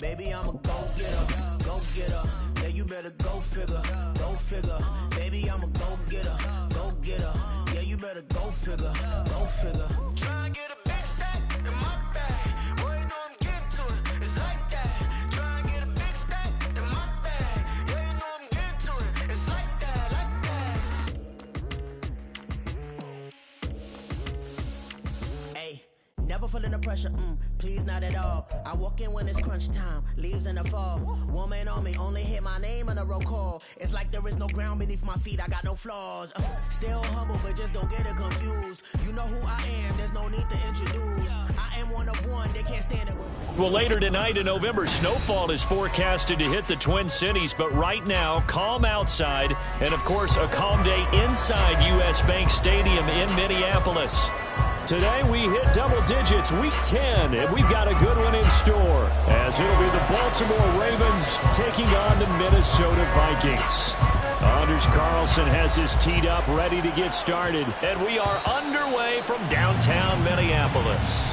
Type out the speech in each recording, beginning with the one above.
Baby, I'm a go-getter, go-getter. Yeah, you better go figure, go figure. Baby, I'm a go-getter, go-getter. Yeah, you better go figure, go figure. Try and get a big stack in my bag. Boy, you know I'm getting to it. It's like that. Try and get a big stack in my bag. Yeah, you know I'm getting to it. It's like that, like that. Hey, never feeling the pressure, please not at all. I walk in when it's crunch time, leaves in the fall. Woman on me, only hit my name on a roll call. It's like there is no ground beneath my feet, I got no flaws. Still humble, but just don't get it confused. You know who I am, there's no need to introduce. I am one of one, they can't stand it. Well, later tonight in November, snowfall is forecasted to hit the Twin Cities, but right now, calm outside, and of course, a calm day inside U.S. Bank Stadium in Minneapolis. Today we hit double digits, week 10, and we've got a good one in store, as it'll be the Baltimore Ravens taking on the Minnesota Vikings. Anders Carlson has his teed up, ready to get started, and we are underway from downtown Minneapolis.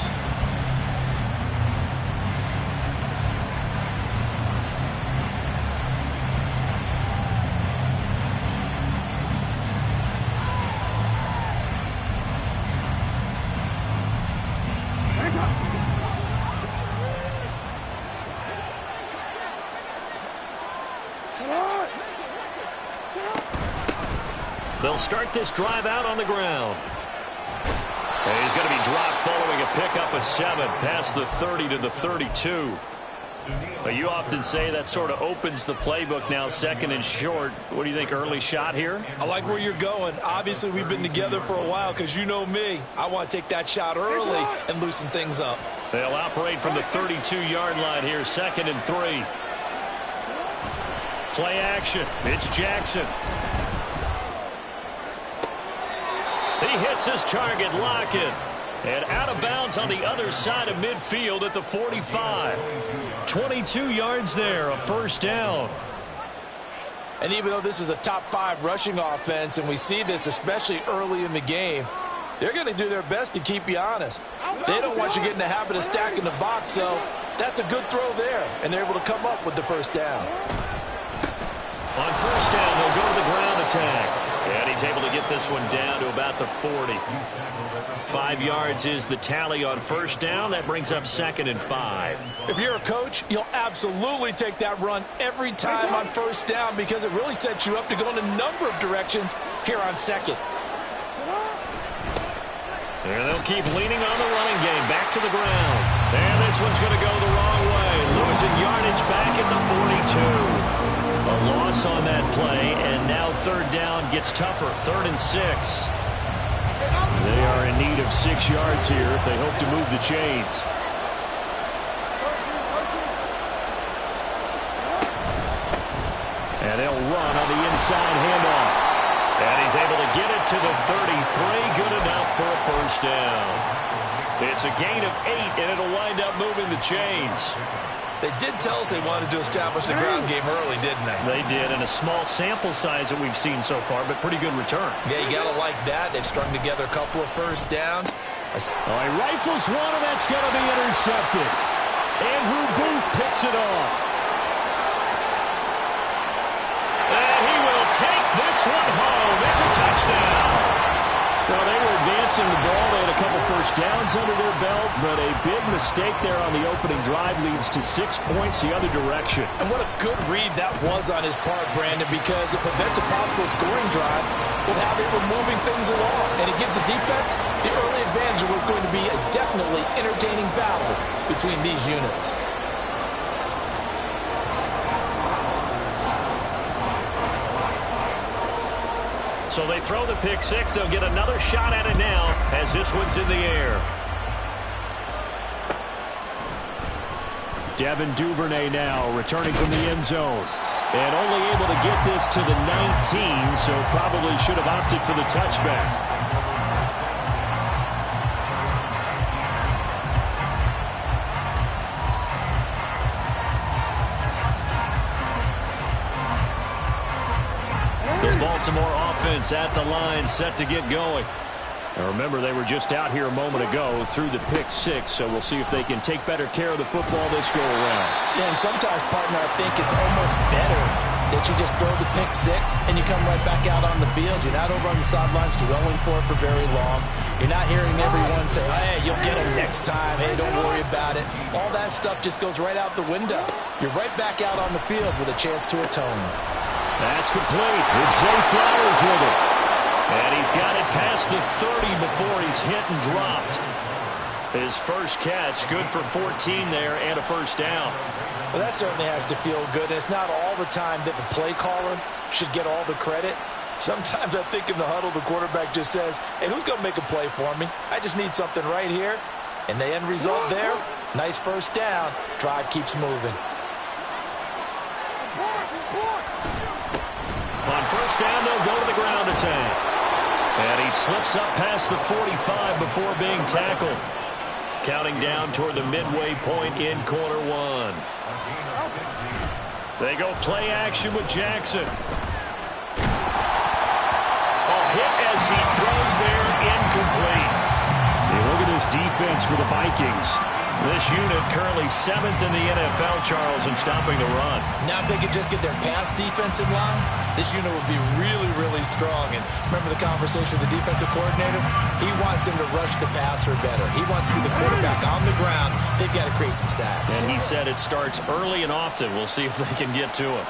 They'll start this drive out on the ground. And he's going to be dropped following a pickup of 7 past the 30 to the 32. But you often say that sort of opens the playbook now, second and short. What do you think, early shot here? I like where you're going. Obviously, we've been together for a while because you know me. I want to take that shot early and loosen things up. They'll operate from the 32-yard line here, second and 3. Play action. It's Jackson. He hits his target, Lockett. And out of bounds on the other side of midfield at the 45. 22 yards there, a first down. And even though this is a top 5 rushing offense, and we see this especially early in the game, they're going to do their best to keep you honest. They don't want you getting the habit of stacking the box, so that's a good throw there. And they're able to come up with the first down. On first down, they'll go to the ground attack. And he's able to get this one down to about the 40. 5 yards is the tally on first down. That brings up second and 5. If you're a coach, you'll absolutely take that run every time on first down because it really sets you up to go in a number of directions here on second. And they'll keep leaning on the running game. Back to the ground. And this one's going to go the wrong way. Losing yardage back at the 42. A loss on that play, and now third down gets tougher. 3rd and 6. They are in need of 6 yards here if they hope to move the chains. And they'll run on the inside handoff. And he's able to get it to the 33. Good enough for a first down. It's a gain of 8, and it'll wind up moving the chains. They did tell us they wanted to establish the ground game early, didn't they? They did, and a small sample size that we've seen so far, but pretty good return. Yeah, you got to like that. They've strung together a couple of first downs. He rifles one, and that's going to be intercepted. Andrew Booth picks it off. And he will take this one home. It's a touchdown. Well, they were advancing the ball. They had a couple first downs under their belt, but a big mistake there on the opening drive leads to 6 points the other direction. And what a good read that was on his part, Brandon, because it prevents a possible scoring drive with how they were moving things along. And it gives the defense the early advantage. Was going to be a definitely entertaining battle between these units. So they throw the pick 6. They'll get another shot at it now as this one's in the air. Devin Duvernay now returning from the end zone. And only able to get this to the 19, so probably should have opted for the touchback. The Baltimore offense at the line, set to get going. Now remember, they were just out here a moment ago through the pick 6, so we'll see if they can take better care of the football this go-around. Yeah, and sometimes, partner, I think it's almost better that you just throw the pick 6 and you come right back out on the field. You're not over on the sidelines dwelling for it for very long. You're not hearing everyone say, hey, you'll get them next time. Hey, don't worry about it. All that stuff just goes right out the window. You're right back out on the field with a chance to atone. That's complete. It's Zay Flowers with it. And he's got it past the 30 before he's hit and dropped. His first catch, good for 14 there and a first down. Well, that certainly has to feel good. And it's not all the time that the play caller should get all the credit. Sometimes I think in the huddle, the quarterback just says, hey, who's going to make a play for me? I just need something right here. And the end result there, nice first down. Drive keeps moving. On first down, they'll go to the ground attack. And he slips up past the 45 before being tackled. Counting down toward the midway point in quarter 1. They go play action with Jackson. A hit as he throws there, incomplete. Hey, look at this defense for the Vikings. This unit currently 7th in the NFL, Charles, in stopping the run. Now if they could just get their pass defense in line, this unit would be really, really strong. And remember the conversation with the defensive coordinator? He wants them to rush the passer better. He wants to see the quarterback on the ground. They've got to create some sacks. And he said it starts early and often. We'll see if they can get to him.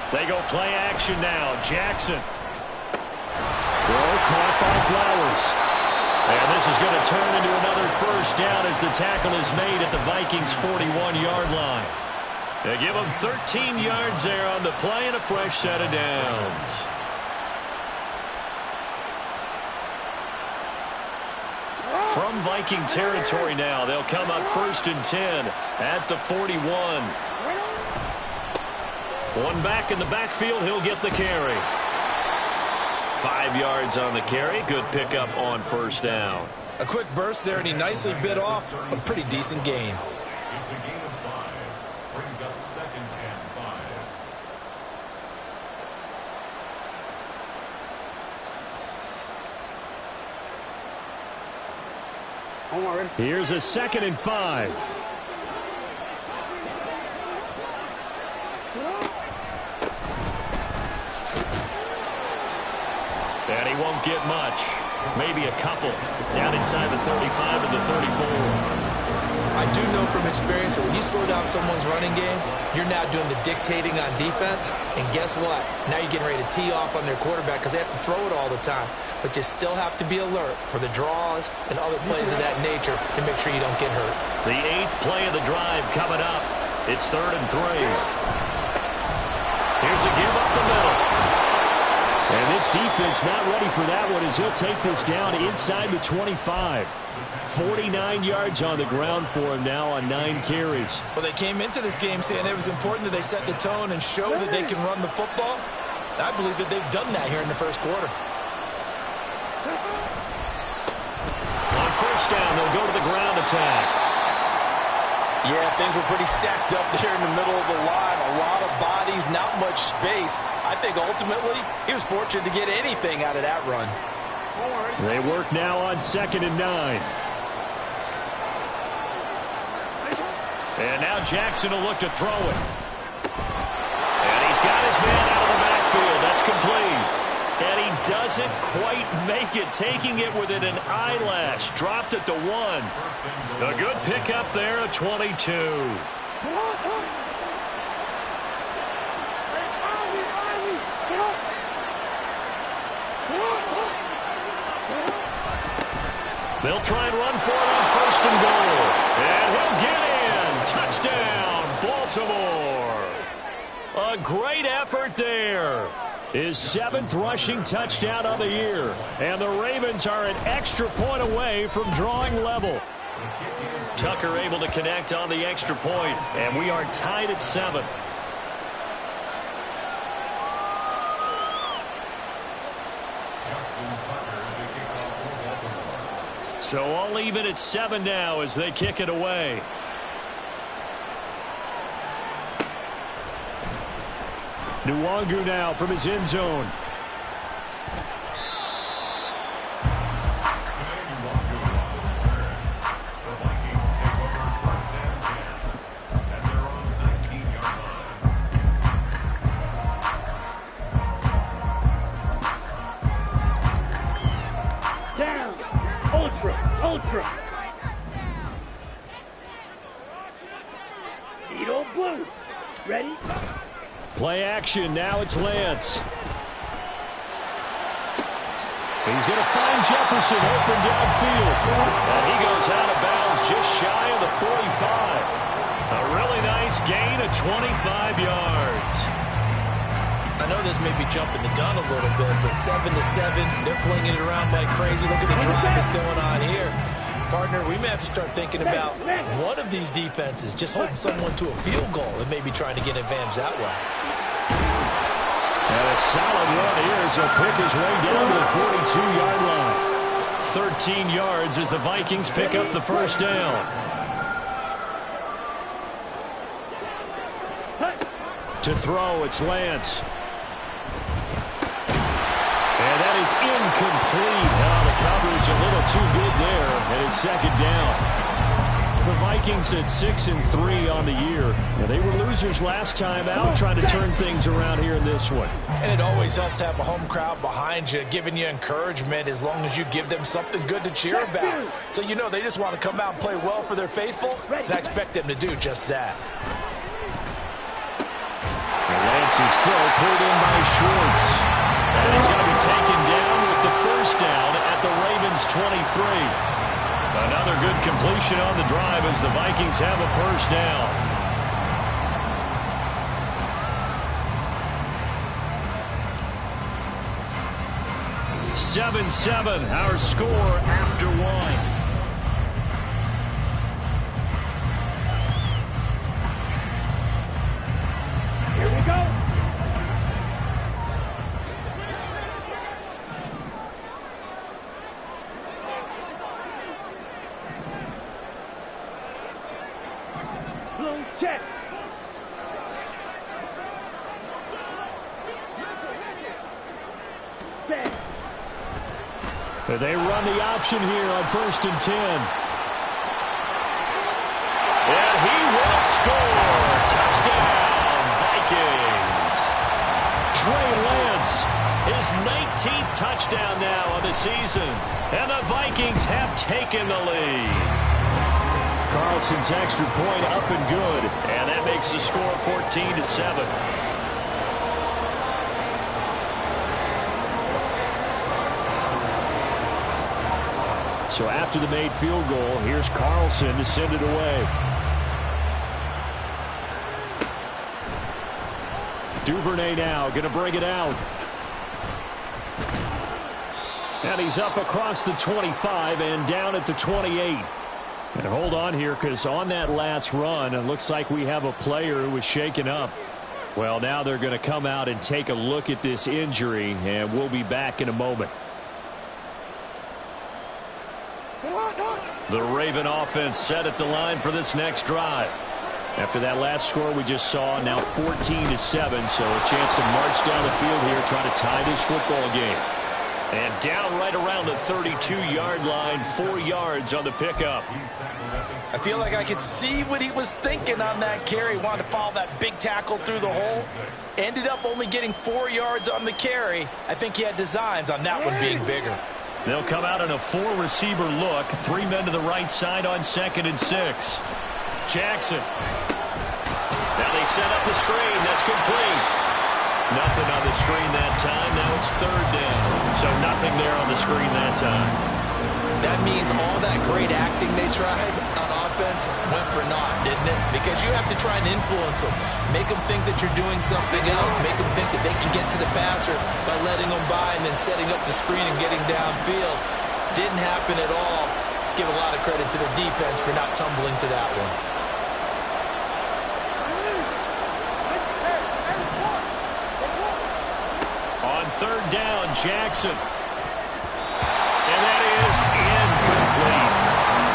They go play action now. Jackson. Throw caught by Flowers. And this is going to turn into another first down as the tackle is made at the Vikings' 41-yard line. They give them 13 yards there on the play and a fresh set of downs. From Viking territory now, they'll come up 1st and 10 at the 41. One back in the backfield, he'll get the carry. 5 yards on the carry. Good pickup on first down. A quick burst there, and he nicely bit off a pretty decent gain. It's a gain of 5. Brings up 2nd and 5. Here's a 2nd and 5. And he won't get much. Maybe a couple. Down inside the 35 and the 34. I do know from experience that when you slow down someone's running game, you're now doing the dictating on defense. And guess what? Now you're getting ready to tee off on their quarterback because they have to throw it all the time. But you still have to be alert for the draws and other plays of that nature to make sure you don't get hurt. The 8th play of the drive coming up. It's 3rd and 3. Here's a give up the middle. And this defense not ready for that one as he'll take this down inside the 25. 49 yards on the ground for him now on 9 carries. Well, they came into this game saying it was important that they set the tone and show that they can run the football. I believe that they've done that here in the first quarter. On first down, they'll go to the ground attack. Yeah, things were pretty stacked up there in the middle of the line. A lot of bodies, not much space. I think ultimately he was fortunate to get anything out of that run. They work now on 2nd and 9. And now Jackson will look to throw it. And he's got his man out of the backfield. That's complete. And he doesn't quite make it, taking it within an eyelash. Dropped at the 1. A good pickup there, a 22. They'll try and run for it on 1st and goal. And he'll get in. Touchdown, Baltimore. A great effort there. His 7th rushing touchdown of the year. And the Ravens are an extra point away from drawing level. Tucker able to connect on the extra point, and we are tied at 7. So all even at 7 now as they kick it Nwangu now from his end zone. Ultra. Speedo blue. Ready? Play action. Now it's Lance. He's going to find Jefferson open downfield. And he goes out of bounds just shy of the 45. A really nice gain of 25 yards. I know this may be jumping the gun a little bit, but 7-7, they're flinging it around like crazy. Look at the drive that's going on here. Partner, we may have to start thinking about one of these defenses just holding someone to a field goal and maybe trying to get an advantage that way. And a solid run here as he'll pick his way down to the 42-yard line. 13 yards as the Vikings pick up the first down. To throw, it's Lance. And that is incomplete. The coverage a little too good there, and it's second down. The Vikings at 6-3 on the year. Now, they were losers last time out, trying to turn things around here in this one. And it always helps to have a home crowd behind you, giving you encouragement as long as you give them something good to cheer about. So you know they just want to come out and play well for their faithful, and I expect them to do just that. Lance's throw pulled in by Schwartz. And he's going to be taken down with the first down at the Ravens' 23. Another good completion on the drive as the Vikings have a first down. (7-7) our score after one. Here we go. Blue check. They run the option here on 1st and 10. And he will score. Touchdown, Vikings. Trey Lance, his 19th touchdown now of the season. And the Vikings have taken the lead. Carlson's extra point up and good. And that makes the score 14-7. So after the made field goal, here's Carlson to send it away. Duvernay now going to bring it out. And he's up across the 25 and down at the 28. And hold on here, because on that last run, it looks like we have a player who was shaken up. Well, now they're going to come out and take a look at this injury, and we'll be back in a moment. The Raven offense set at the line for this next drive. After that last score we just saw, now 14-7, so a chance to march down the field here, try to tie this football game. And down right around the 32-yard line, 4 yards on the pickup. I feel like I could see what he was thinking on that carry. Wanted to follow that big tackle through the hole. Ended up only getting 4 yards on the carry. I think he had designs on that one being bigger. They'll come out in a 4-receiver look. 3 men to the right side on 2nd and 6. Jackson. Now they set up the screen. That's complete. Nothing on the screen that time. Now it's 3rd down. So nothing there on the screen that time. That means all that great acting they tried on offense went for naught, didn't it? Because you have to try and influence them. Make them think that you're doing something else. Make them think that they can get to the passer by letting them by and then setting up the screen and getting downfield. Didn't happen at all. Give a lot of credit to the defense for not tumbling to that one. On 3rd down, Jackson. And that is incomplete.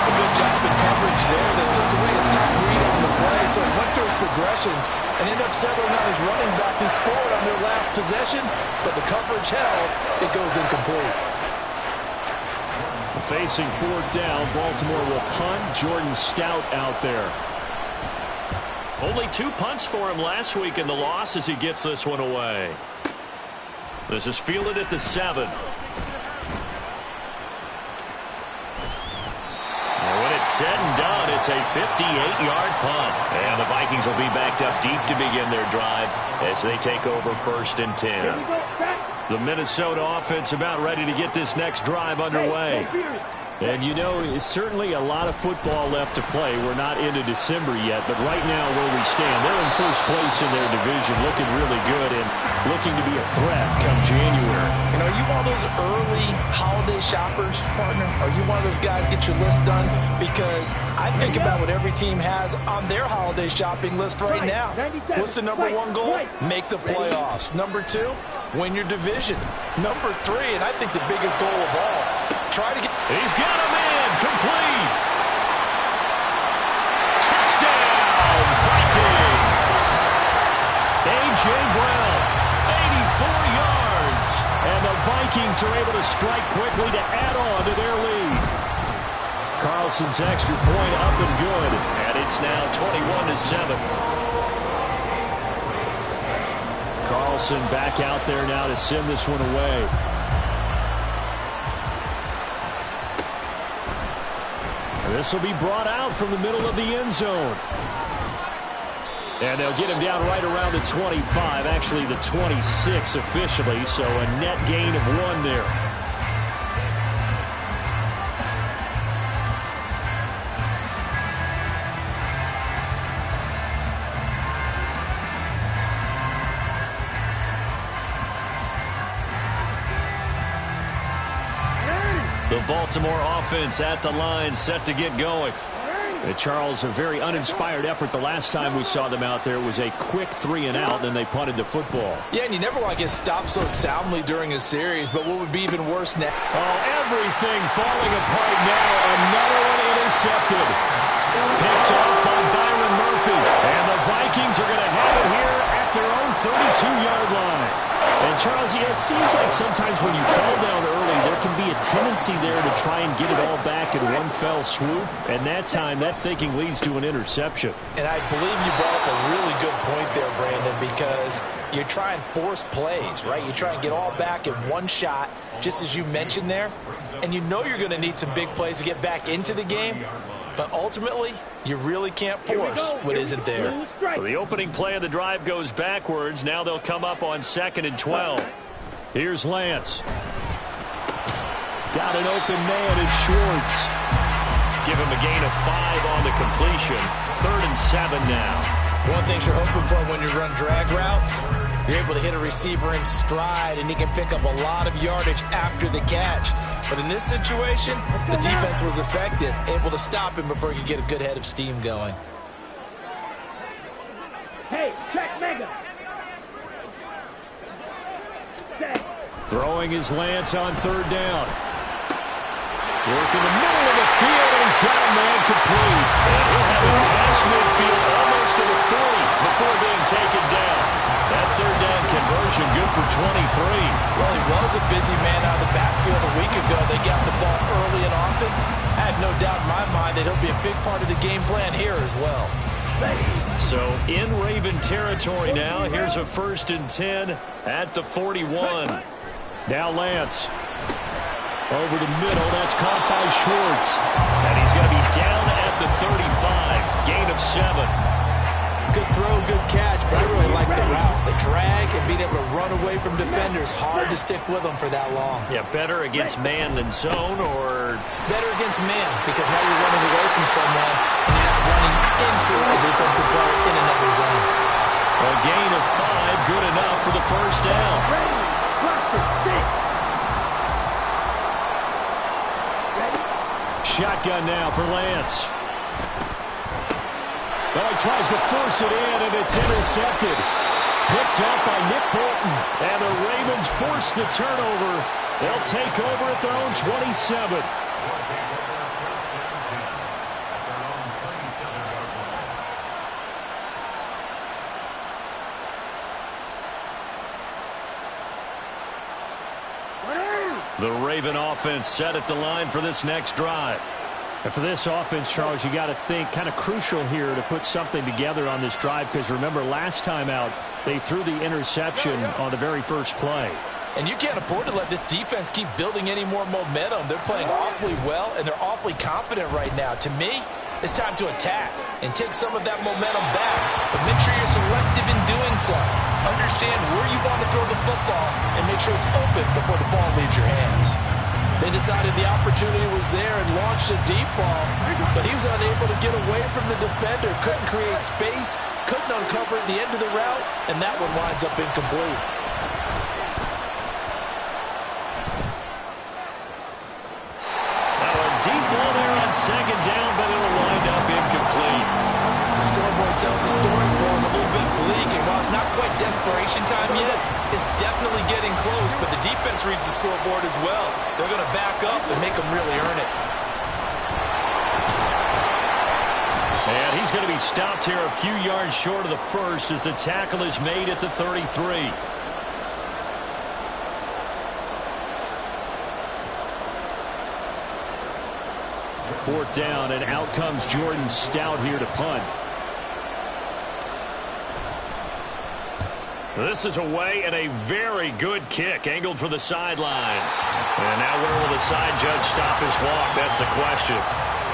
A good job in coverage there. They took away his top read on the play, so he went to his progressions and ended up settling on his running back who scored on possession, but the coverage held, it goes incomplete. Facing fourth down, Baltimore will punt. Jordan Stout out there. Only 2 punts for him last week in the loss as he gets this one away. This is fielded at the 7. And when it's said and done, it's a 58-yard punt. And the Vikings will be backed up deep to begin their drive as they take over 1st and 10. The Minnesota offense about ready to get this next drive underway. And, you know, it's certainly a lot of football left to play. We're not into December yet, but right now where we stand, they're in first place in their division, looking really good and looking to be a threat come January. And are you one of those early holiday shoppers, partner? Are you one of those guys get your list done? Because I think about what every team has on their holiday shopping list right now. What's the number 1 goal? Make the playoffs. Number 2, win your division. Number 3, and I think the biggest goal of all, try to get... He's got a man complete. Touchdown, Vikings. A.J. Brown, 84 yards. And the Vikings are able to strike quickly to add on to their lead. Carlson's extra point up and good. And it's now 21-7. Carlson back out there now to send this one away. This will be brought out from the middle of the end zone. And they'll get him down right around the 25, actually the 26 officially, so a net gain of 1 there. The Baltimore offense at the line, set to get going. And Charles, a very uninspired effort the last time we saw them out there. It was a quick 3 and out, and they punted the football. Yeah, and you never want to get stopped so soundly during a series, but what would be even worse now? Oh, everything falling apart now. Another one intercepted. Picked off by Byron Murphy. And the Vikings are going to have it here at their own 32-yard line. And, Charles, it seems like sometimes when you fall down early, there can be a tendency there to try and get it all back in one fell swoop. And that time, that thinking leads to an interception. And I believe you brought up a really good point there, Brandon, because you try and force plays, right? You try and get all back in one shot, just as you mentioned there. And you know you're going to need some big plays to get back into the game. But ultimately, you really can't force what isn't there. So the opening play of the drive goes backwards. Now they'll come up on 2nd and 12. Here's Lance. Got an open man at Schwartz. Give him a gain of 5 on the completion. 3rd and 7 now. One thing you're hoping for when you run drag routes, you're able to hit a receiver in stride, and he can pick up a lot of yardage after the catch. But in this situation, the defense was effective, able to stop him before he could get a good head of steam going. Hey, check Mega. Throwing his Lance on 3rd down. Work in the middle of the field, and he's got a man complete. And he'll have it past midfield almost to the 40 before being taken down. That 3rd down conversion good for 23. Well, he was a busy man out of the backfield a week ago. They got the ball early and often. I have no doubt in my mind that he'll be a big part of the game plan here as well. So in Raven territory now. Here's a 1st and 10 at the 41. Now Lance. Over the middle. That's caught by Schwartz. And he's going to be down at the 35. Gain of 7. Good throw, good catch, but I really like the route. The drag and being able to run away from defenders. Hard to stick with them for that long. Yeah, better against man than zone, or? Better against man, because now you're running away from someone and you're not running into a defensive player in another zone. A gain of 5, good enough for the 1st down. Shotgun now for Lance. Well, he tries to force it in, and it's intercepted. Picked up by Nick Bolton. And the Ravens force the turnover. They'll take over at their own 27. The Raven offense set at the line for this next drive. And for this offense, Charles, you got to think kind of crucial here to put something together on this drive, because remember last time out they threw the interception on the very first play. And you can't afford to let this defense keep building any more momentum. They're playing awfully well, and they're awfully confident right now. To me, it's time to attack and take some of that momentum back. But make sure you're selective in doing so. Understand where you want to throw the football and make sure it's open before the ball leaves your hands. They decided the opportunity was there and launched a deep ball, but he was unable to get away from the defender, couldn't create space, couldn't uncover the end of the route, and that one winds up incomplete. Now a deep ball there on second down, but it'll wind up incomplete. The scoreboard tells a story for him, a little bit bleak, and while it's not quite desperation time yet, it's definitely getting close, but the defense reads the scoreboard as well. They're going to back up and make them really earn it. And he's going to be stopped here a few yards short of the first as the tackle is made at the 33. Fourth down, and out comes Jordan Stout here to punt. This is away, and a very good kick angled for the sidelines. And now where will the side judge stop his clock? That's the question.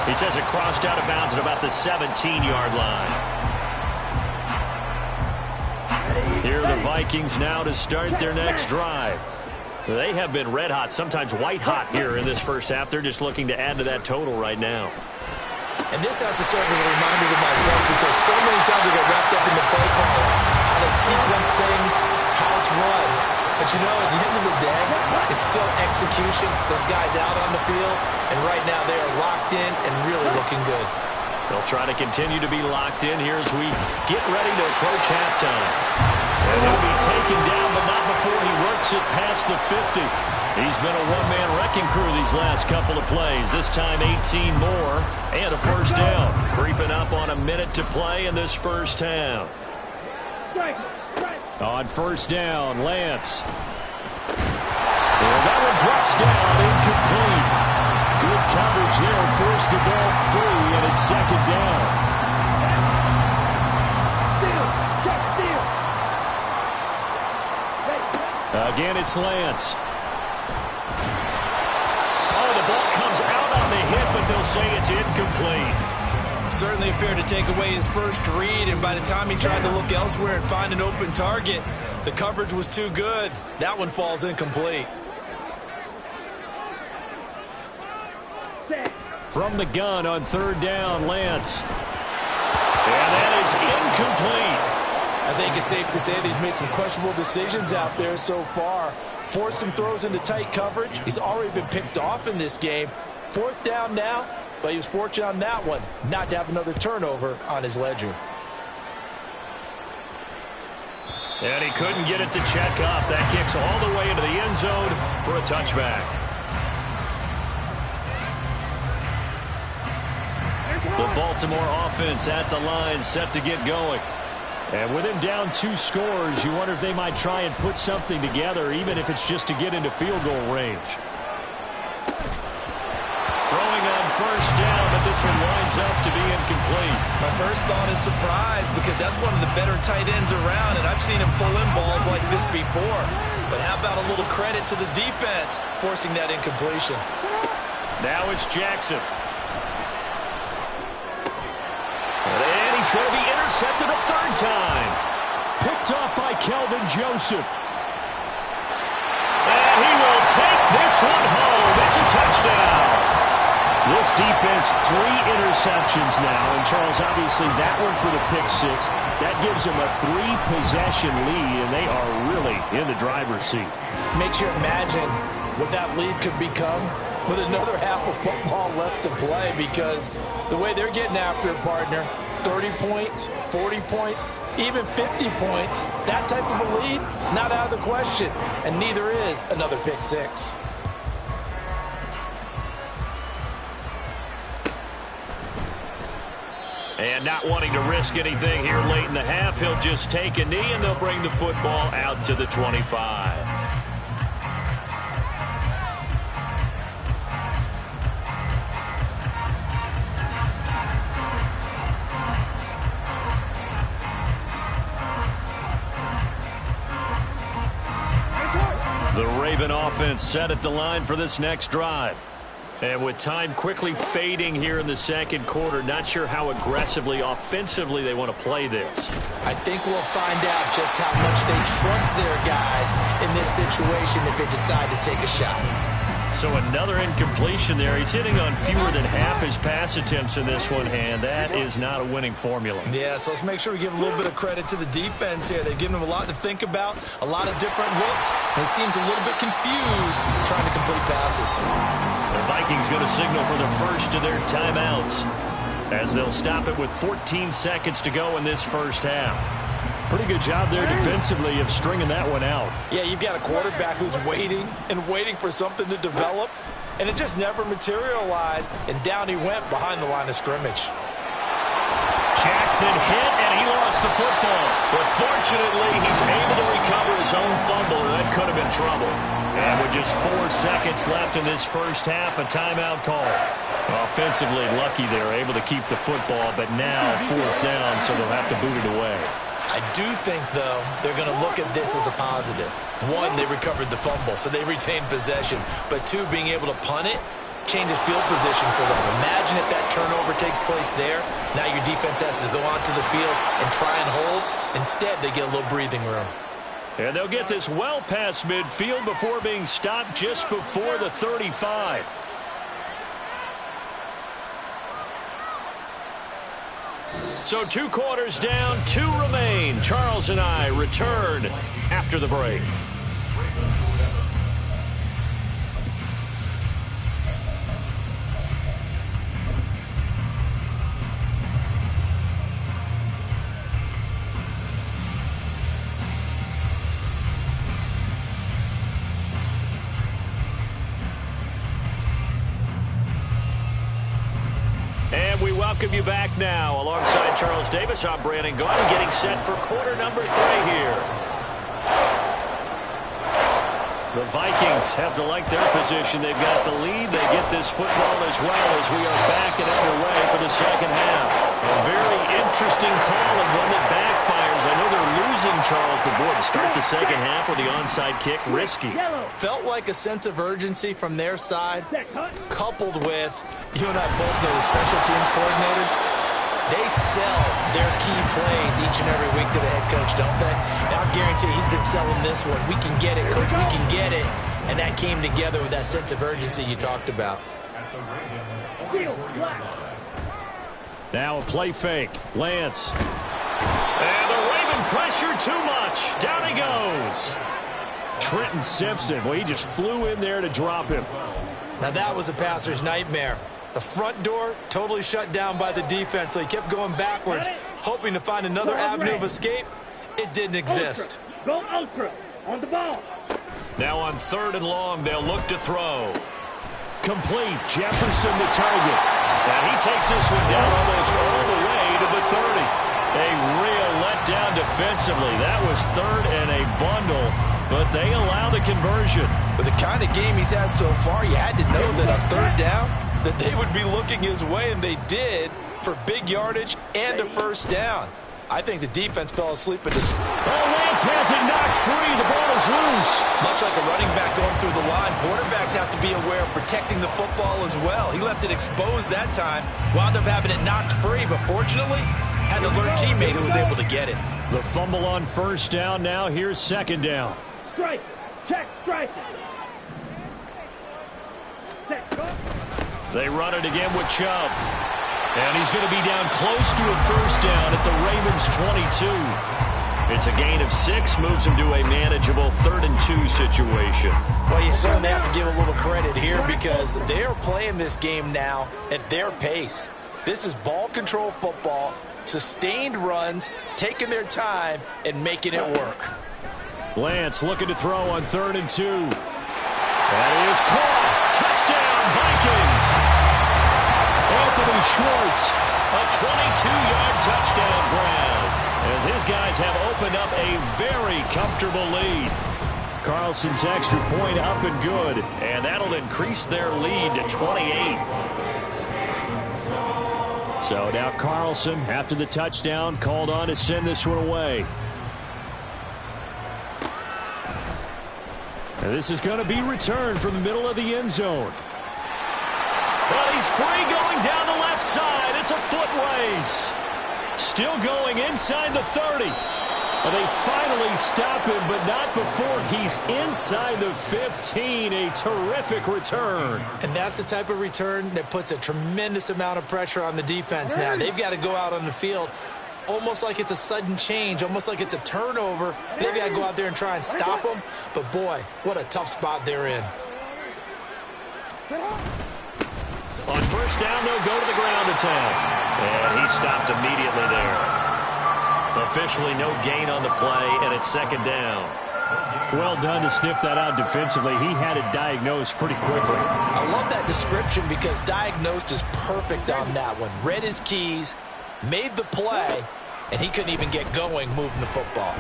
He says it crossed out of bounds at about the 17-yard line. Here are the Vikings now to start their next drive. They have been red hot, sometimes white hot here in this first half. They're just looking to add to that total right now. And this has to serve as a reminder to myself, because so many times I get wrapped up in the play call, how they sequence things, how it's run. But you know, at the end of the day, it's still execution. Those guys out on the field, and right now they are locked in and really looking good. They'll try to continue to be locked in here as we get ready to approach halftime. And he'll be taken down, but not before he works it past the 50. He's been a one-man wrecking crew these last couple of plays. This time 18 more and a first down. Creeping up on a minute to play in this first half. On first down, Lance. And that one drops down, incomplete. Good coverage there, forced the ball free, and it's second down. Again, it's Lance. Oh, the ball comes out on the hit, but they'll say it's incomplete. Certainly appeared to take away his first read, and by the time he tried to look elsewhere and find an open target, the coverage was too good. That one falls incomplete. From the gun on third down, Lance. And that is incomplete. I think it's safe to say that he's made some questionable decisions out there so far. Forced some throws into tight coverage. He's already been picked off in this game. Fourth down now, but he was fortunate on that one not to have another turnover on his ledger. And he couldn't get it to check up. That kicks all the way into the end zone for a touchback. The Baltimore offense at the line, set to get going. And with him down 2 scores, you wonder if they might try and put something together, even if it's just to get into field goal range. Throwing on first down, but this one winds up to be incomplete. My first thought is surprise, because that's one of the better tight ends around, and I've seen him pull in balls like this before. But how about a little credit to the defense forcing that incompletion? Now it's Jackson. And he's going to be intercepted a third time. Picked off by Kelvin Joseph. And he will take this one home. It's a touchdown. This defense, 3 interceptions now. And, Charles, obviously that one for the pick 6. That gives them a 3-possession lead, and they are really in the driver's seat. Makes you imagine what that lead could become with another half of football left to play, because the way they're getting after it, partner, 30 points, 40 points, even 50 points, that type of a lead, not out of the question, and neither is another pick 6. And not wanting to risk anything here late in the half, he'll just take a knee, and they'll bring the football out to the 25. Raven offense set at the line for this next drive. And with time quickly fading here in the second quarter, not sure how aggressively, offensively they want to play this. I think we'll find out just how much they trust their guys in this situation if they decide to take a shot. So another incompletion there. He's hitting on fewer than half his pass attempts in this one, and that is not a winning formula. Yeah, so let's make sure we give a little bit of credit to the defense here. They've given him a lot to think about, a lot of different looks, and he seems a little bit confused trying to complete passes. The Vikings going to signal for the first of their timeouts as they'll stop it with 14 seconds to go in this first half. Pretty good job there defensively of stringing that one out. Yeah, you've got a quarterback who's waiting and waiting for something to develop, and it just never materialized, and down he went behind the line of scrimmage. Jackson hit, and he lost the football. But fortunately, he's able to recover his own fumble, and that could have been trouble. And with just 4 seconds left in this first half, a timeout call. Offensively lucky they're able to keep the football, but now 4th down, so they'll have to boot it away. I do think, though, they're going to look at this as a positive. 1, they recovered the fumble, so they retained possession. But 2, being able to punt it changes field position for them. Imagine if that turnover takes place there. Now your defense has to go onto the field and try and hold. Instead, they get a little breathing room. And they'll get this well past midfield before being stopped just before the 35. So 2 quarters down, 2 remain. Charles and I return after the break. And we welcome you back now. Alongside Charles Davis, I'm Brandon Gaudin, getting set for quarter number 3 here. The Vikings have to like their position. They've got the lead. They get this football as well as we are back and underway for the second half. A very interesting call and one that backfires. I know they're losing, Charles, but boy, to start the second half with the onside kick, risky. Felt like a sense of urgency from their side, coupled with, you and I both know, the special teams coordinators, they sell their key plays each and every week to the head coach, don't they? And I guarantee he's been selling this one. We can get it, coach, we can get it. And that came together with that sense of urgency you talked about. Now a play fake. Lance. And the Raven pressure too much. Down he goes. Trenton Simpson. Well, he just flew in there to drop him. Now that was a passer's nightmare. The front door totally shut down by the defense, so he kept going backwards, hoping to find another avenue of escape. It didn't exist. Go ultra on the ball. Now on 3rd and long, they'll look to throw. Complete. Jefferson the target. And he takes this one down almost all the way to the 30. A real letdown defensively. That was 3rd and a bundle, but they allow the conversion. With the kind of game he's had so far, you had to know that on 3rd down, that they would be looking his way, and they did, for big yardage and a 1st down. I think the defense fell asleep at this. Lance has it knocked free. The ball is loose. Much like a running back going through the line, quarterbacks have to be aware of protecting the football as well. He left it exposed that time, wound up having it knocked free, but fortunately, had an alert teammate who was able to get it. The fumble on 1st down. Now here's 2nd down. Strike. Check. Strike. They run it again with Chubb. And he's going to be down close to a 1st down at the Ravens' 22. It's a gain of 6, moves him to a manageable 3rd and 2 situation. Well, you certainly have to give a little credit here because they're playing this game now at their pace. This is ball control football, sustained runs, taking their time, and making it work. Lance looking to throw on 3rd and 2. That is caught. Touchdown, Vikings. Anthony Schwartz. A 22-yard touchdown grab as his guys have opened up a very comfortable lead. Carlson's extra point up and good. And that'll increase their lead to 28. So now Carlson, after the touchdown, called on to send this one away. And this is going to be returned from the middle of the end zone. Well, he's free going down the left side. It's a foot race. Still going inside the 30. Well, they finally stop him, but not before he's inside the 15. A terrific return. And that's the type of return that puts a tremendous amount of pressure on the defense now. They've got to go out on the field almost like it's a sudden change, almost like it's a turnover. They've got to go out there and try and stop them. But, boy, what a tough spot they're in. On first down, they'll go to the ground attack. And he stopped immediately there. Officially no gain on the play, and it's second down. Well done to sniff that out defensively. He had it diagnosed pretty quickly. I love that description because diagnosed is perfect on that one. Read his keys, made the play, and he couldn't even get going moving the football.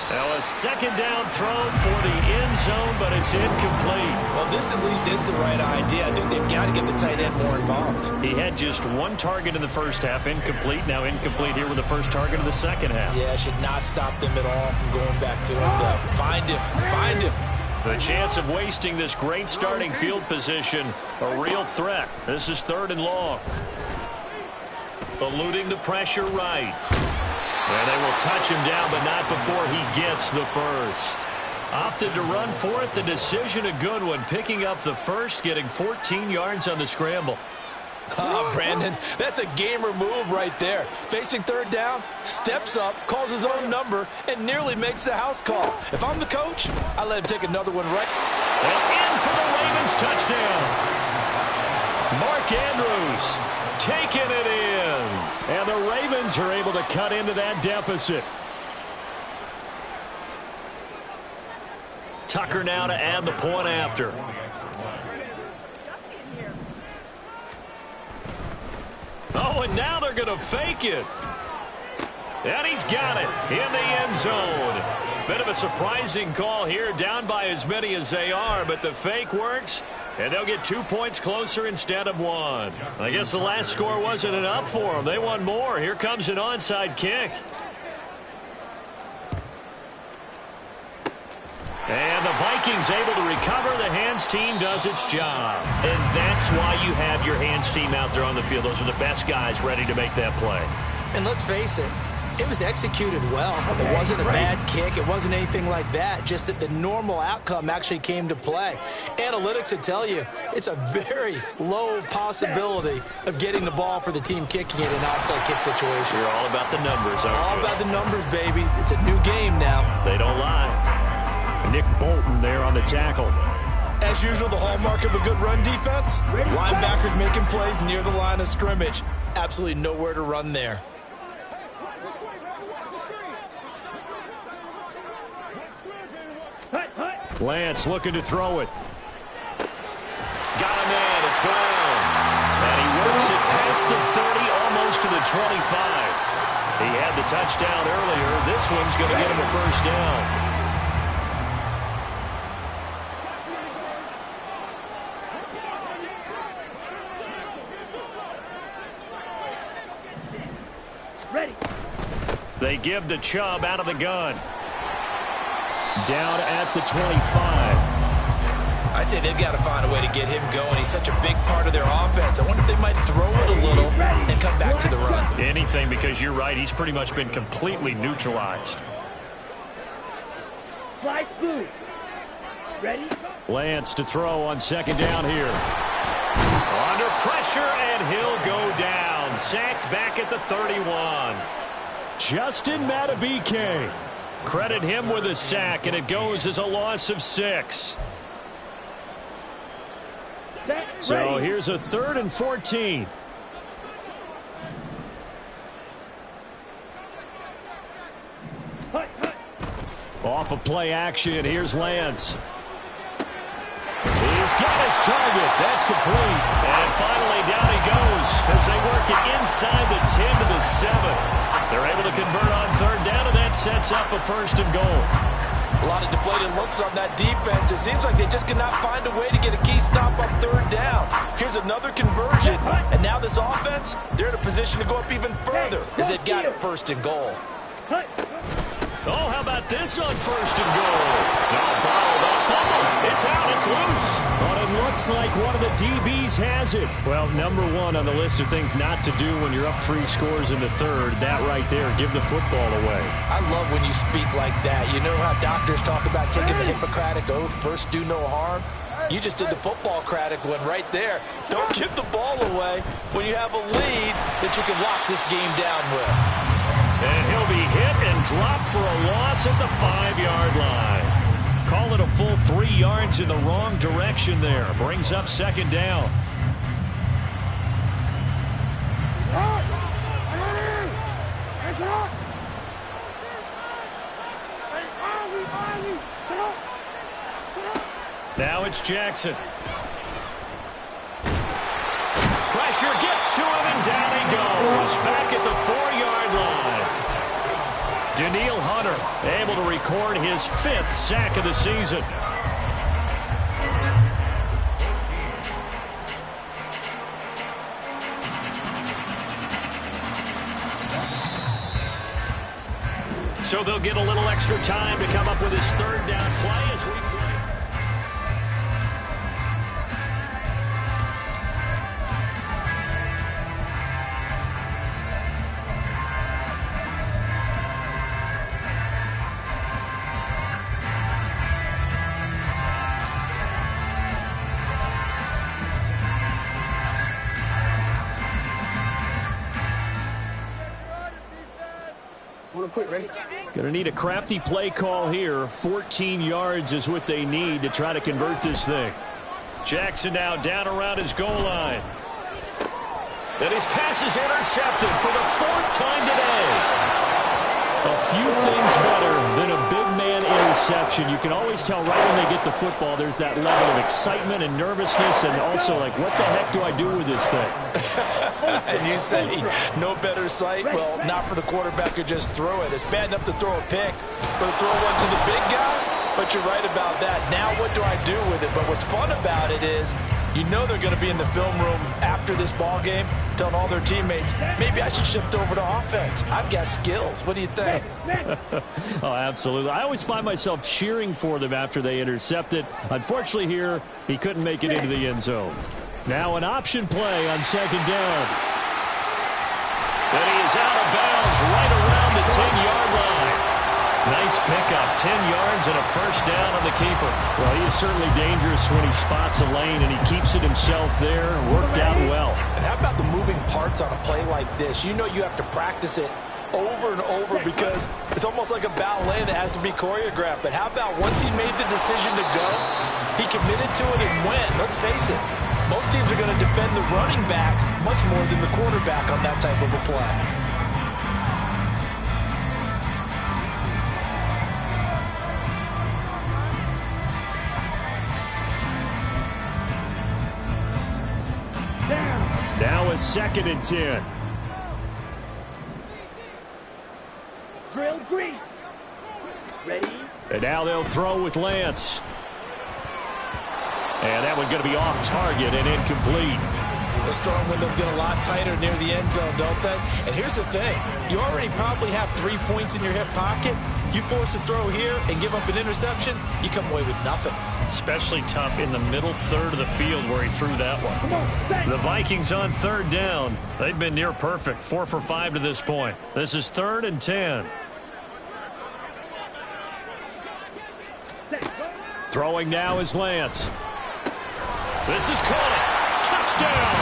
Now a second down throw for the end zone, but it's incomplete. Well, this at least is the right idea. I think they've got to get the tight end more involved. He had just one target in the first half, incomplete. Now incomplete here with the first target of the second half. Yeah, should not stop them at all from going back to him. Find him. Find him. The chance of wasting this great starting field position, a real threat. This is 3rd and long. Eluding the pressure right. And they will touch him down, but not before he gets the first. Opted to run for it. The decision a good one. Picking up the first, getting 14 yards on the scramble. Oh, Brandon, that's a gamer move right there. Facing 3rd down, steps up, calls his own number, and nearly makes the house call. If I'm the coach, I let him take another one right. And in for the Ravens touchdown. Mark Andrews taking it in. And the Ravens are able to cut into that deficit. Tucker now to add the point after. Oh, and now they're going to fake it. And he's got it in the end zone. Bit of a surprising call here, down by as many as they are, but the fake works. And they'll get 2 points closer instead of 1. I guess the last score wasn't enough for them. They want more. Here comes an onside kick. And the Vikings able to recover. The hands team does its job. And that's why you have your hands team out there on the field. Those are the best guys ready to make that play. And let's face it, it was executed well. It wasn't a bad kick. It wasn't anything like that. Just that the normal outcome actually came to play. Analytics would tell you it's a very low possibility of getting the ball for the team kicking it in an onside kick situation. You're all about the numbers, aren't you? All about the numbers, baby. It's a new game now. They don't lie. Nick Bolton there on the tackle. As usual, the hallmark of a good run defense, linebackers making plays near the line of scrimmage. Absolutely nowhere to run there. Lance looking to throw it. Got him in. It's Brown. And he works it past the 30, almost to the 25. He had the touchdown earlier. This one's going to get him a first down. Ready. They give the Chubb out of the gun. Down at the 25. I'd say they've got to find a way to get him going. He's such a big part of their offense. I wonder if they might throw it a little and come back to the run. Anything, because you're right. He's pretty much been completely neutralized. Fly through. Ready. Lance to throw on second down here. Under pressure, and he'll go down. Sacked back at the 31. Justin Madubuike. Credit him with a sack, and it goes as a loss of 6. So here's a 3rd and 14. Off of play action, here's Lance. He's got his target. That's complete. And finally, down he goes as they work it inside the 10 to the 7. They're able to convert on 3rd down, and that sets up a 1st and goal. A lot of deflated looks on that defense. It seems like they just cannot find a way to get a key stop on 3rd down. Here's another conversion, and now this offense, they're in a position to go up even further as they've got it 1st and goal. Oh, how about this on first and goal? No, ball, that fumble. It's out, it's loose. But it looks like one of the DBs has it. Well, number one on the list of things not to do when you're up 3 scores in the third. That right there, give the football away. I love when you speak like that. You know how doctors talk about taking the Hippocratic Oath, first do no harm? You just did the football-cratic one right there. Don't give the ball away when you have a lead that you can lock this game down with. And he'll be hit and dropped for a loss at the 5-yard line. Call it a full 3 yards in the wrong direction there. Brings up second down. Now it's Jackson. Pressure gets to him, and down he goes. Back at the 4-yard line. Danielle Hunter able to record his 5th sack of the season. So they'll get a little extra time to come up with his 3rd down play as we play. Going to need a crafty play call here. 14 yards is what they need to try to convert this thing. Jackson now down around his goal line. And his pass is intercepted for the 4th time today. A few things better than a big man interception. You can always tell right when they get the football, there's that level of excitement and nervousness, and also like, what the heck do I do with this thing? And you say, no better sight? Well, not for the quarterback who just throw it. It's bad enough to throw a pick, but to throw one to the big guy? But you're right about that. Now what do I do with it? But what's fun about it is, you know they're going to be in the film room after this ball game telling all their teammates, maybe I should shift over to offense. I've got skills. What do you think? Oh, absolutely. I always find myself cheering for them after they intercept it. Unfortunately here, he couldn't make it into the end zone. Now an option play on 2nd down. And he is out of bounds right around the 10-yard line. Nice pickup, 10 yards and a 1st down on the keeper. Well, he is certainly dangerous when he spots a lane and he keeps it himself there. Worked out well. And how about the moving parts on a play like this? You know you have to practice it over and over because it's almost like a ballet that has to be choreographed. But how about once he made the decision to go, he committed to it and went. Let's face it, most teams are going to defend the running back much more than the quarterback on that type of a play. Now a 2nd and 10. Drill 3. Ready? And now they'll throw with Lance. And that one's going to be off target and incomplete. Those throwing windows get a lot tighter near the end zone, don't they? And here's the thing. You already probably have 3 points in your hip pocket. You force a throw here and give up an interception, you come away with nothing. Especially tough in the middle 3rd of the field where he threw that one. The Vikings on 3rd down. They've been near perfect. 4 for 5 to this point. This is 3rd and 10. Throwing now is Lance. This is caught. Touchdown.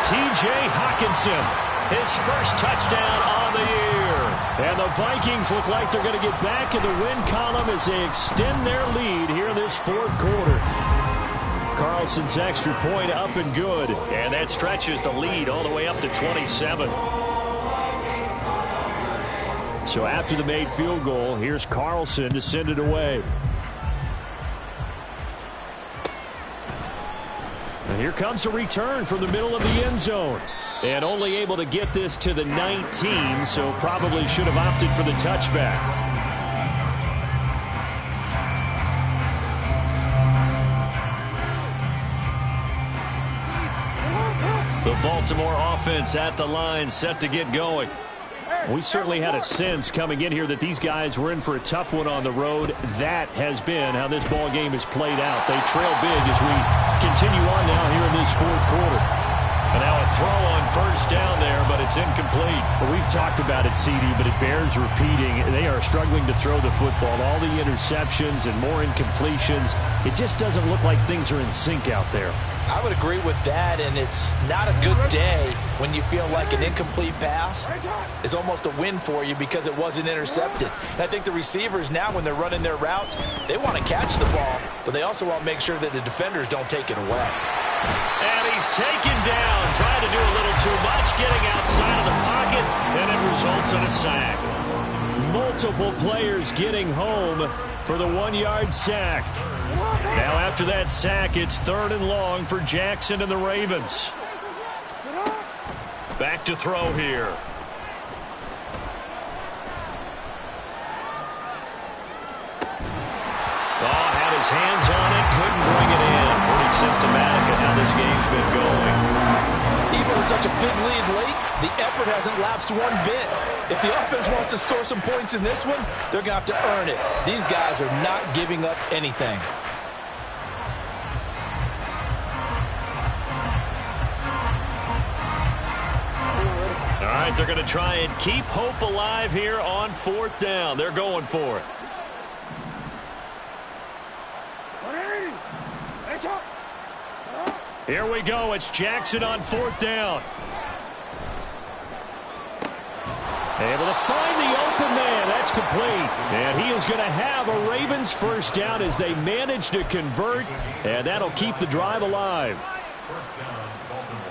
T.J. Hockenson. His first touchdown on the year. And the Vikings look like they're going to get back in the win column as they extend their lead here this 4th quarter. Carlson's extra point up and good. And that stretches the lead all the way up to 27. So after the made field goal, here's Carlson to send it away. And here comes a return from the middle of the end zone. And only able to get this to the 19, so probably should have opted for the touchback. The Baltimore offense at the line, set to get going. We certainly had a sense coming in here that these guys were in for a tough one on the road. That has been how this ball game has played out. They trail big as we continue on now here in this fourth quarter. And now a throw on first down there, but it's incomplete. Well, we've talked about it, CD, but it bears repeating. They are struggling to throw the football. All the interceptions and more incompletions. It just doesn't look like things are in sync out there. I would agree with that, and it's not a good day when you feel like an incomplete pass is almost a win for you because it wasn't intercepted. And I think the receivers now, when they're running their routes, they want to catch the ball, but they also want to make sure that the defenders don't take it away. And he's taken down, trying to do a little too much, getting outside of the pocket, and it results in a sack. Multiple players getting home for the 1-yard sack. Now after that sack, it's 3rd and long for Jackson and the Ravens. Back to throw here. Oh, had his hands on it, couldn't bring it in. Pretty symptomatic of how this game's been going. Even with such a big lead late, the effort hasn't lapsed one bit. If the offense wants to score some points in this one, they're going to have to earn it. These guys are not giving up anything. All right, they're going to try and keep hope alive here on 4th down. They're going for it. Here we go. It's Jackson on 4th down. Able to find the open man. That's complete. And he is going to have a Ravens first down as they manage to convert. And that'll keep the drive alive. First down, Baltimore.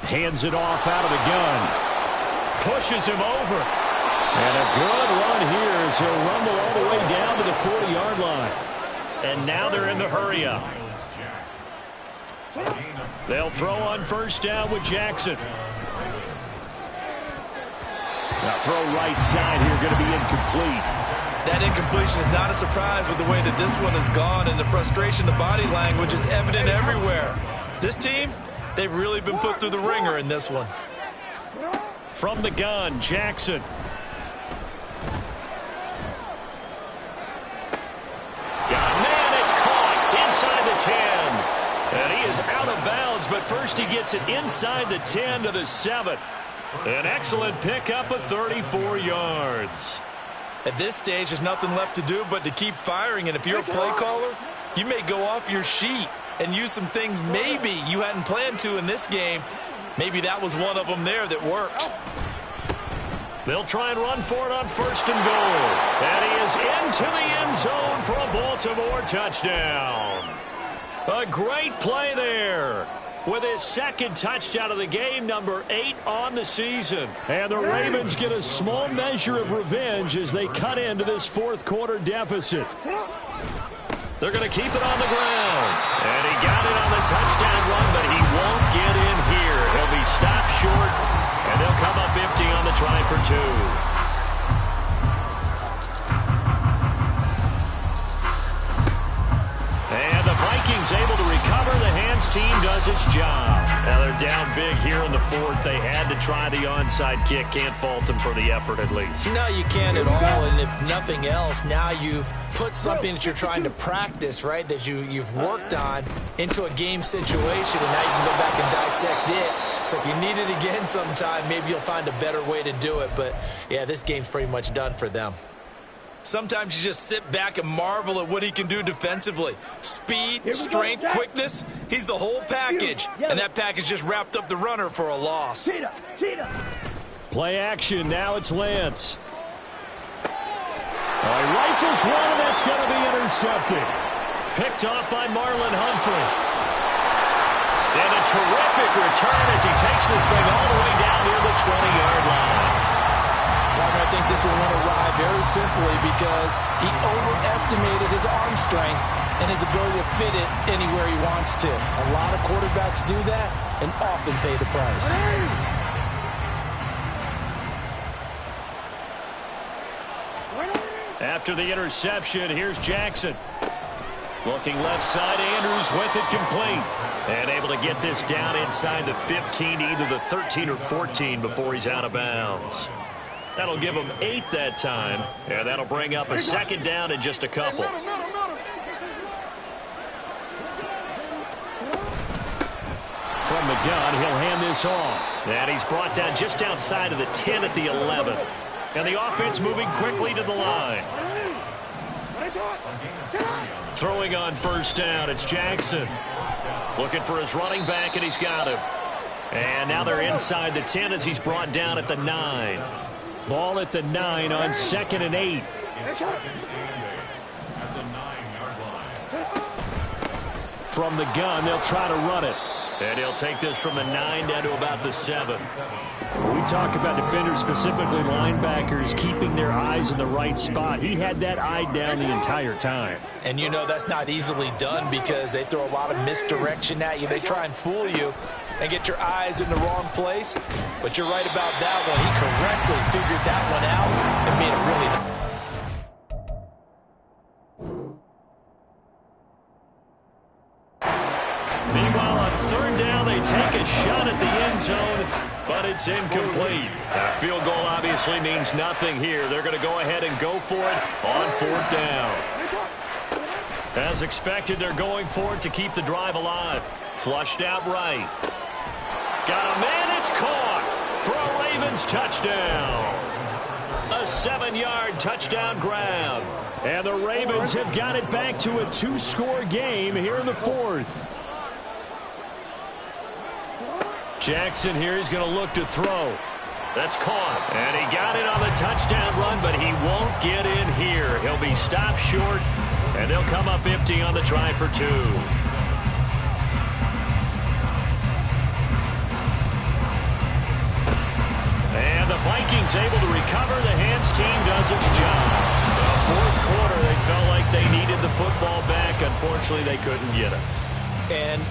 Hands it off out of the gun. Pushes him over. And a good run here as he'll rumble all the way down to the 40-yard line. And now they're in the hurry-up. They'll throw on first down with Jackson. Now throw right side here, going to be incomplete. That incompletion is not a surprise with the way that this one has gone, and the frustration, the body language is evident everywhere. This team, they've really been put through the ringer in this one. From the gun, Jackson. Man, it's caught inside the 10. And he is out of bounds, but first he gets it inside the 10 to the 7. An excellent pickup of 34 yards. At this stage, there's nothing left to do but to keep firing, and if you're a play caller, you may go off your sheet and use some things maybe you hadn't planned to in this game. Maybe that was one of them there that worked. They'll try and run for it on first and goal. And he is into the end zone for a Baltimore touchdown. A great play there with his second touchdown of the game, number 8 on the season. And the Ravens get a small measure of revenge as they cut into this fourth quarter deficit. They're going to keep it on the ground. And he got it on the touchdown run, but he won't get in here. He'll be stopped short, and they'll come up empty on the try for 2. And the Vikings able to recover. The hands team does its job. Now they're down big here in the fourth. They had to try the onside kick. Can't fault them for the effort at least. No, you can't at all. And if nothing else, now you've put something that you're trying to practice, right, that you've worked on into a game situation, and now you can go back and dissect it. So if you need it again sometime, maybe you'll find a better way to do it. But, yeah, this game's pretty much done for them. Sometimes you just sit back and marvel at what he can do defensively. Speed, strength, quickness, he's the whole package. And that package just wrapped up the runner for a loss. Play action, now it's Lance. He rifles one, and that's going to be intercepted. Picked off by Marlon Humphrey. And a terrific return as he takes this thing all the way down near the 20-yard line. I think this will win a ride very simply because he overestimated his arm strength and his ability to fit it anywhere he wants to. A lot of quarterbacks do that and often pay the price. After the interception, here's Jackson. Looking left side, Andrews with it complete. And able to get this down inside the 15, either the 13 or 14 before he's out of bounds. That'll give him 8 that time, and that'll bring up a second down in just a couple. From the gun, he'll hand this off. And he's brought down just outside of the 10 at the 11. And the offense moving quickly to the line. Throwing on first down, it's Jackson. Looking for his running back, and he's got him. And now they're inside the 10 as he's brought down at the 9. Ball at the 9 on 2nd and 8. From the gun, they'll try to run it. And he'll take this from the 9 down to about the 7. We talk about defenders, specifically linebackers, keeping their eyes in the right spot. He had that eye down the entire time. And you know that's not easily done because they throw a lot of misdirection at you. They try and fool you and get your eyes in the wrong place. But you're right about that one. He correctly figured that one out and made it really nice. Meanwhile, on 3rd down, they take a shot at the end zone, but it's incomplete. A field goal obviously means nothing here. They're going to go ahead and go for it on 4th down. As expected, they're going for it to keep the drive alive. Flushed out right. Got a man, it's caught for a Ravens touchdown. A 7-yard touchdown grab. And the Ravens have got it back to a 2-score game here in the 4th. Jackson here is going to look to throw. That's caught. And he got it on the touchdown run, but he won't get in here. He'll be stopped short, and they'll come up empty on the try for 2. And the Vikings able to recover. The hands team does its job. The 4th quarter, they felt like they needed the football back. Unfortunately, they couldn't get it. And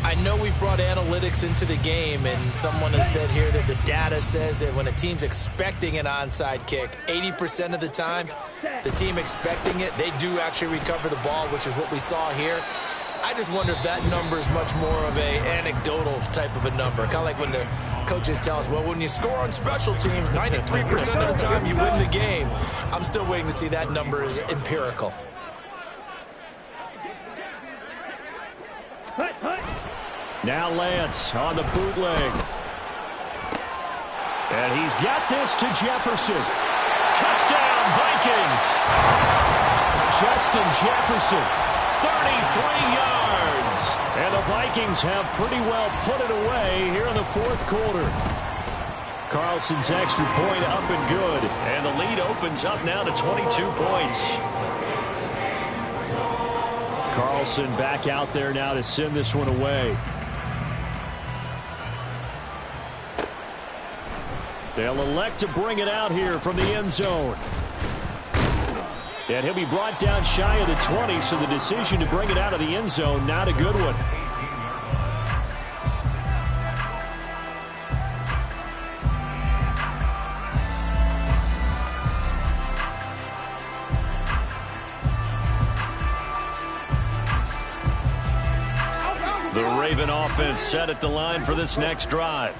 I know we've brought analytics into the game, and someone has said here that the data says that when a team's expecting an onside kick, 80% of the time, the team expecting it, they do actually recover the ball, which is what we saw here. I just wonder if that number is much more of a anecdotal type of a number. Kind of like when the coaches tell us, well, when you score on special teams, 93% of the time you win the game. I'm still waiting to see that number is empirical. Now Lance on the bootleg. And he's got this to Jefferson. Touchdown, Vikings. Justin Jefferson, 33 yards. And the Vikings have pretty well put it away here in the 4th quarter. Carlson's extra point up and good. And the lead opens up now to 22 points. Carlson back out there now to send this one away. They'll elect to bring it out here from the end zone. And he'll be brought down shy of the 20, so the decision to bring it out of the end zone, not a good one. The Raven offense set at the line for this next drive.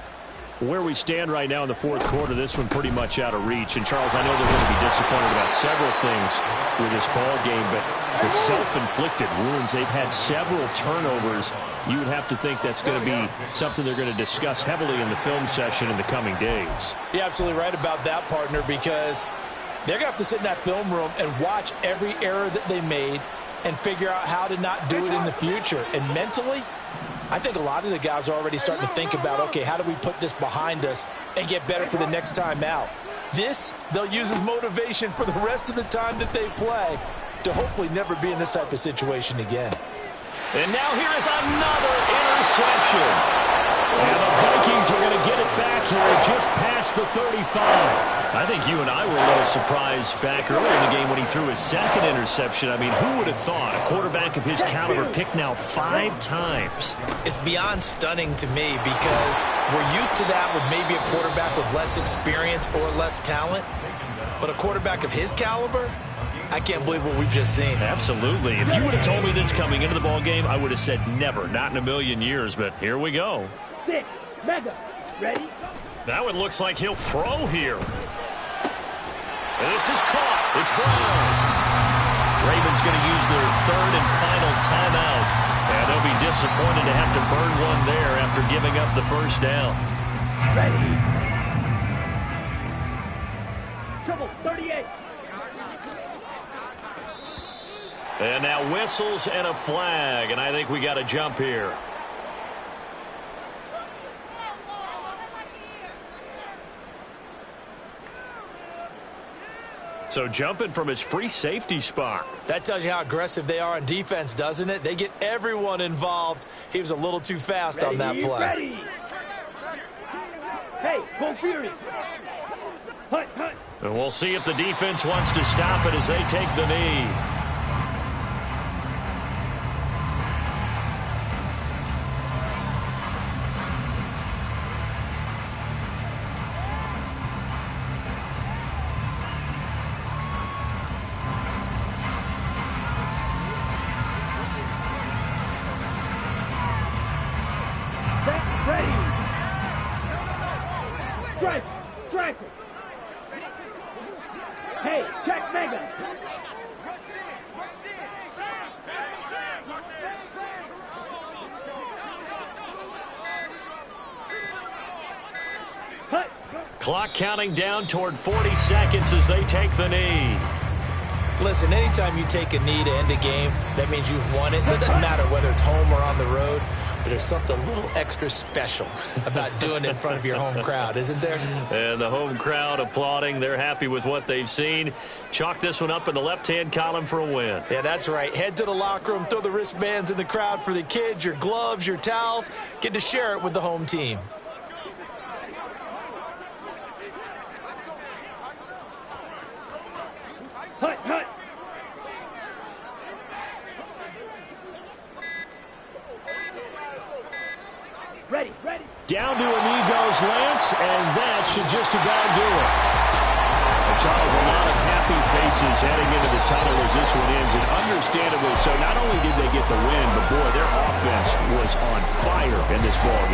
Where we stand right now in the 4th quarter, this one pretty much out of reach. And, Charles, I know they're going to be disappointed about several things with this ball game, but the self-inflicted wounds, they've had several turnovers. You would have to think that's going to be something they're going to discuss heavily in the film session in the coming days. You're absolutely right about that, partner, because they're going to have to sit in that film room and watch every error that they made and figure out how to not do it in the future. And mentally, I think a lot of the guys are already starting to think about, okay, how do we put this behind us and get better for the next time out? This, they'll use as motivation for the rest of the time that they play to hopefully never be in this type of situation again. And now here is another interception. And the Vikings are going to get it back here just past the 35. I think you and I were a little surprised back earlier in the game when he threw his 2nd interception. I mean, who would have thought a quarterback of his caliber picked now 5 times? It's beyond stunning to me because we're used to that with maybe a quarterback with less experience or less talent. But a quarterback of his caliber, I can't believe what we've just seen. Absolutely. If you would have told me this coming into the ball game, I would have said never, not in a million years, but here we go. 6, Mega. Ready? Now it looks like he'll throw here. And this is caught. It's Brown. Ravens going to use their third and final timeout. And they'll be disappointed to have to burn one there after giving up the first down. Ready? Triple 38. And now whistles and a flag, and I think we got a jump here. So jumping from his free safety spot. That tells you how aggressive they are on defense, doesn't it? They get everyone involved. He was a little too fast on that play. Ready. Hey, go Fury. Hut, hut. And we'll see if the defense wants to stop it as they take the knee. Strike it. Hey, check Mega. Cut. Clock counting down toward 40 seconds as they take the knee. Listen, anytime you take a knee to end a game, that means you've won it. So it doesn't matter whether it's home or on the road. But there's something a little extra special about doing it in front of your home crowd, isn't there? And the home crowd applauding. They're happy with what they've seen. Chalk this one up in the left-hand column for a win. Yeah, that's right. Head to the locker room, throw the wristbands in the crowd for the kids, your gloves, your towels. Get to share it with the home team. Hut, hut. Ready, ready. Down to a knee goes Lance, and that should just about do it. And Charles, a lot of happy faces heading into the tunnel as this one ends, and understandably so. Not only did they get the win, but boy, their offense was on fire in this ballgame.